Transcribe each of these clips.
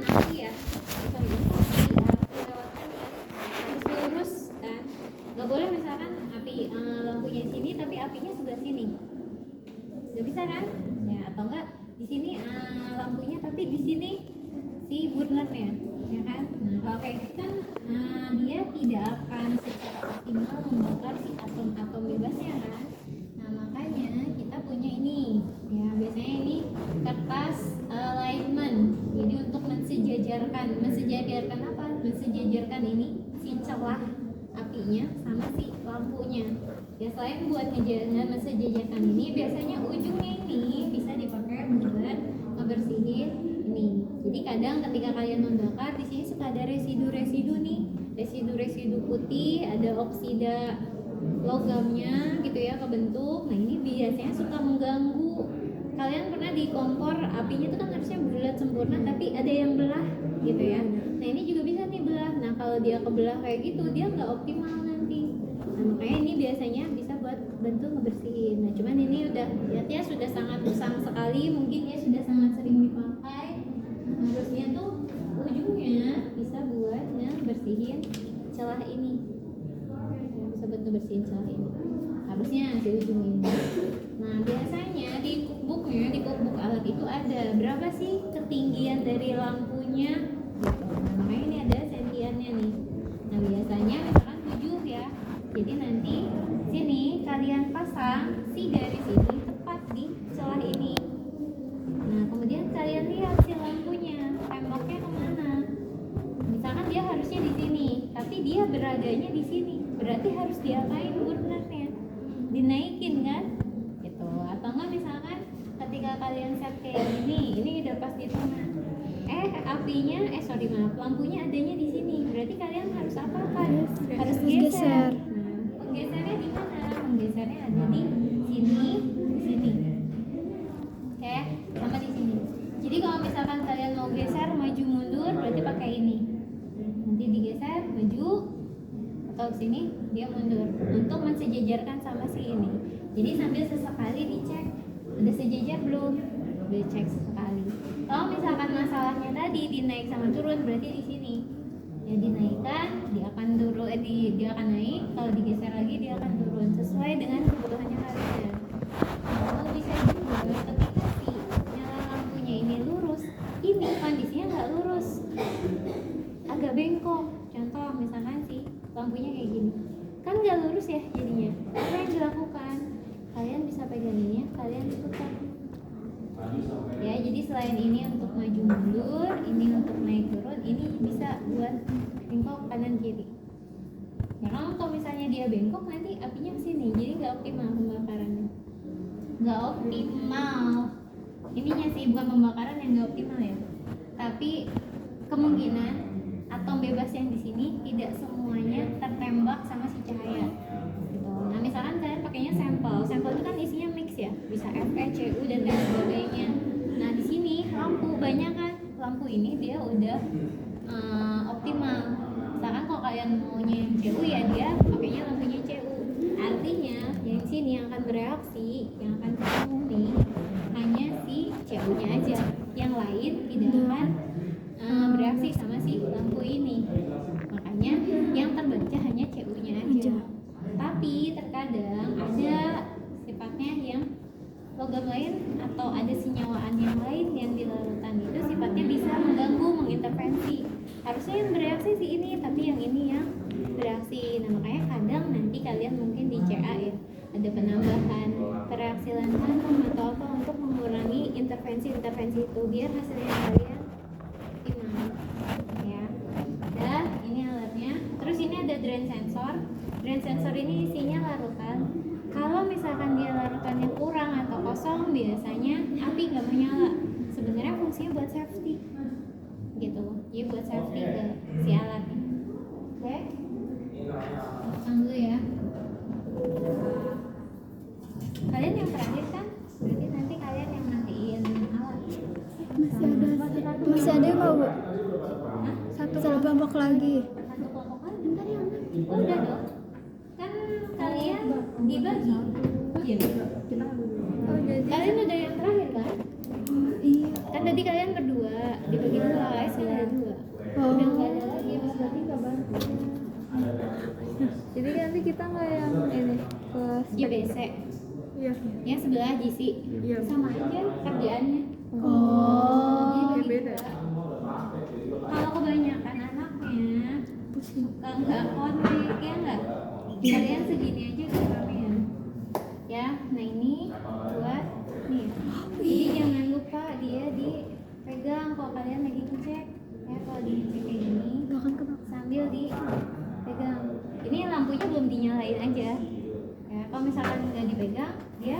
api ya, sorry, lewatkan ya harus lurus kan, nggak boleh misalkan api lampunya sini tapi apinya sebelah sini, nggak bisa kan ya, atau enggak di sini lampunya tapi di sini si burnernya ya kan. Nah kalau kayak gitu kan dia tidak akan secara optimal membakar si atom-atom bebasnya kan. Nah makanya kita punya ini ya, biasanya ini kertas alignment, jadi untuk mensejajarkan apa, mensejajarkan ini si celah apinya sama si lampunya ya. Selain buat mensejajarkan ini, biasanya ujungnya ini bisa dipakai buat ngebersihin ini. Jadi kadang ketika kalian membakar di sini suka ada residu nih, residu putih, ada oksida logamnya gitu ya kebentuk. Nah ini biasanya suka mengganggu. Kalian pernah di kompor apinya tuh kan harusnya bulat sempurna tapi ada yang belah gitu ya. Nah ini juga bisa nih belah. Nah kalau dia kebelah kayak gitu dia nggak optimal nanti. Nah makanya ini biasanya bisa buat bantu ngebersihin. Nah cuman ini udah ya sudah sangat usang sekali, mungkin ya sudah sangat sering dipakai. Nah, harusnya tuh ujungnya bisa buat ngebersihin celah ini, bisa buat ngebersihin celah ini harusnya di ujung ini. Nah biasanya di cookbook alat itu ada berapa sih ketinggian dari lampunya gitu. Nah makanya ini ada sentiannya nih. Nah biasanya misalkan 7 ya, jadi nanti sini kalian pasang si garis ini tepat di celah ini. Nah kemudian kalian lihat si lampunya temboknya kemana. Misalkan dia harusnya di sini tapi dia beradanya di sini, berarti harus diapain burnernya, dinaikin kan gitu. Atau enggak misalkan ketika kalian set kayak ini udah pas di tengah, apinya lampunya adanya di sini, berarti kalian harus apakan, harus geser. Nah penggesernya di mana? Penggesernya ada di sini oke, sama di sini. Jadi kalau misalkan kalian mau geser maju mundur berarti pakai ini, nanti digeser maju atau sini dia mundur untuk mensejajarkan sama si ini. Jadi sambil sesekali dicek udah sejajar belum, dicek sekali. Kalau misalkan masalahnya tadi dinaik sama turun berarti di sini ya, dinaikkan dia akan turun, dia akan naik, kalau digeser lagi dia akan turun sesuai dengan kebutuhannya kalian. Kalau bisa juga ketika si nyala lampunya ini lurus, ini kondisinya nggak lurus, agak bengkok. Contoh misalkan sih lampunya kayak gini kan nggak lurus ya, jadinya apa yang dilakukan, kalian bisa pegang ini ya, kalian putar ya. Jadi selain ini untuk maju mundur, ini untuk naik turun, ini bisa buat bengkok kanan kiri ya. Kalau misalnya dia bengkok nanti apinya kesini, jadi nggak optimal pembakarannya, nggak optimal ininya sih, bukan pembakaran yang nggak optimal ya, tapi kemungkinan atom bebas yang di sini tidak semuanya tertembak sama si cahaya gitu. Nah misalkan kalian pakainya sampel itu kan isinya mix ya, bisa Fe, Cu dan lain sebagainya. Nah di sini lampu banyak kan, lampu ini dia udah optimal. Misalkan kalau kalian maunya yang Cu ya dia pakainya lampunya Cu, artinya yang sini yang akan bereaksi, yang akan ketemu nih hanya si Cu nya aja, yang lain tidak akan bereaksi sama si lampu ini. Makanya yang terbaca hanya Cu-nya aja. Tapi terkadang ada sifatnya yang logam lain atau ada senyawaan yang lain yang di larutan itu sifatnya bisa mengganggu, mengintervensi. Harusnya yang bereaksi si ini, tapi yang ini yang bereaksi. Nah makanya kadang nanti kalian mungkin di CA ya ada penambahan reaksi lanthanum atau apa untuk mengurangi intervensi itu biar hasilnya kalian ya. Dan ini alatnya. Terus ini ada drain sensor. Drain sensor ini isinya larutan. Kalau misalkan dia larutannya kurang atau kosong, biasanya api nggak menyala. Sebenarnya fungsinya buat safety gitu, jadi buat safety ke si alatnya. Oke, pasang dulu ya. Kalian yang terakhir kan, berarti nanti kalian yang matiin alat. Masih ada nggak Bu? Satu kelompok lagi. Satu kelompok lagi. Bentar ya, udah dong. Kan kalian dibagi. Iya. Oh, jadi Kalian udah yang terakhir kan? iya. Kan tadi kalian berdua dibagi dua, Jadi nanti kita nggak yang ini ke JBC Iya. yang sebelah GC Iya. sama aja kerjaannya. Oh. Jadi bagi beda. dua. Kalau kebanyakan anaknya suka nggak konflik ya nggak, kalian segini aja udah ramean ya. Nah ini buat nih, jadi jangan lupa dia dipegang kalau kalian lagi ngecek ya. Kalau dicek kayak gini sambil dipegang. Ini lampunya belum dinyalain aja ya. Kalau misalkan nggak dipegang dia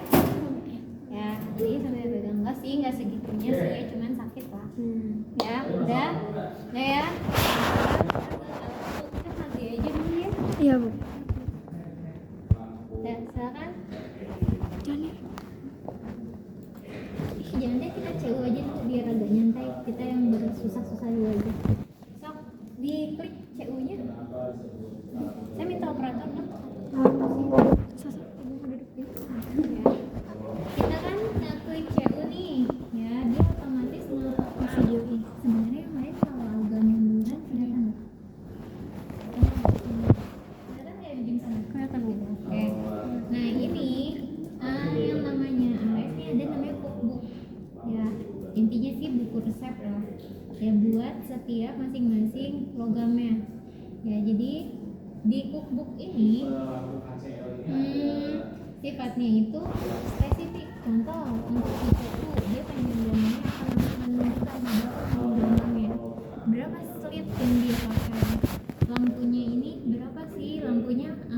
ya, jadi sambil pegang. Nggak segitunya sih ya, cuman sakit lah ya. Udah ya. Kita mati aja dulu ya. Iya, Bu. Udah, silakan. Jangan. Jangan deh, kita CU aja tuh biar agak nyantai. Kita yang bersusah-susah dulu aja. Sok, diklik CU-nya. Saya minta operator dong. Ya. Kita kan ngeklik CU nih, ya dia otomatis nge-upload video ini. Sebenarnya yang lain kalau algamnya bulan kelihatan nggak? Kelihatan nggak di sana? Kelihatan gitu. Oke. Nah ini yang namanya AS ini ada namanya cookbook. Ya intinya sih buku resep lah. Ya buat setiap masing-masing logamnya. Ya jadi di cookbook ini sifatnya itu spesifik. Contoh untuk CU dia pengen gambarnya akan menentukan berapa gelombangnya, berapa slit yang